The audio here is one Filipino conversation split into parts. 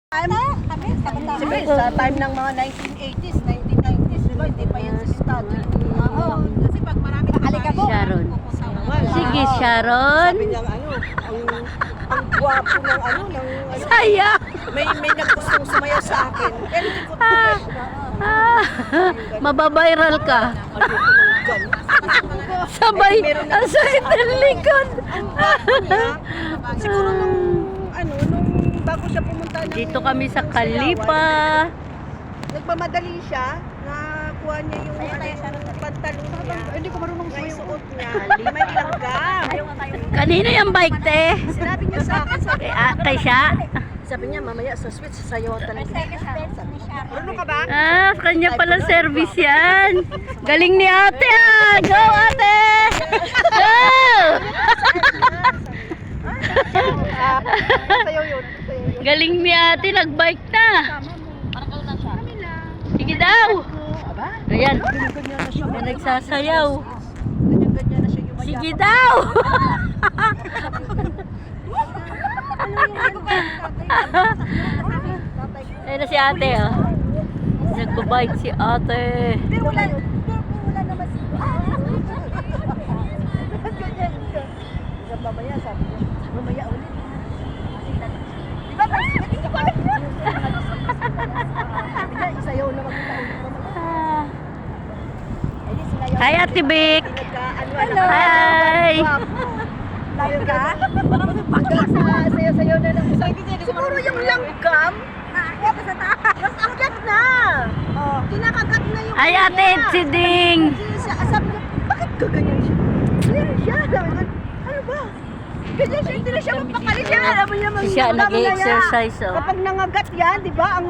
Siyempre, sa time ng mga 1980s, 1990s, di ba? Hindi pa yan sa study. Oo. Kasi pag marami ka Sharon. Sige, Sharon. Sabi niya, ang gwapo ng Saya. may nagustong sumayaw sa akin. Pero hindi ko Mababiral ka. Sabay, ang sakit ng likod. Siguro nung bago siya pumunta ng Dito kami sa Kalipa. nagmamadali siya, nakuha niya yung pantalon niya. Hindi ko marunong suot niya. May langgam. Kanino yung bike, te? Sinabi niya sa akin, Kay siya? sabi niya, mamaya sa switch, sasayaw talaga. Marunong ka ba? Kanya pala service yan. Galing ni ate ah. Go, ate! Go! Sayaw yun. Galing ni ate, nag-bike na. Sige daw. Ayan. May nagsasayaw. Ganyan na siya yung Sige daw. Ayan na si ate oh. Nagbabike si ate. Pero wala naman siya. Ganyan siya. Mamaya sabi niya, mamaya ulit. Di ba ba? Hindi ko alam. Isayaw na Hi, Ate Vic. Hello. Hi. Layo ka? Sayaw-sayaw na lang. Siguro yung langgam. Naakyat sa taas. Akyat na. Oh, kinakagat na yung Hi, Ate Etsiding. Sabi niya, bakit ka ganyan siya? Ganyan siya. Sabi ko, ano ba? Ganyan siya, hindi na siya mapakali siya. Alam mo naman, Siya nag-exercise oh. kapag nangagat yan, di ba? Ang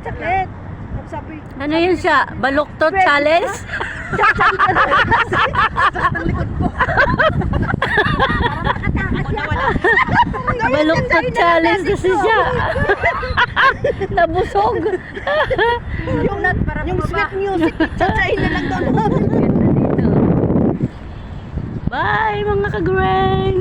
sakit. Sabi, Ano yun siya? Baluktot challenge? Baluktot challenge kasi siya. Nabusog. yung sweet music, tsatsain na lang doon. Bye mga ka-grain.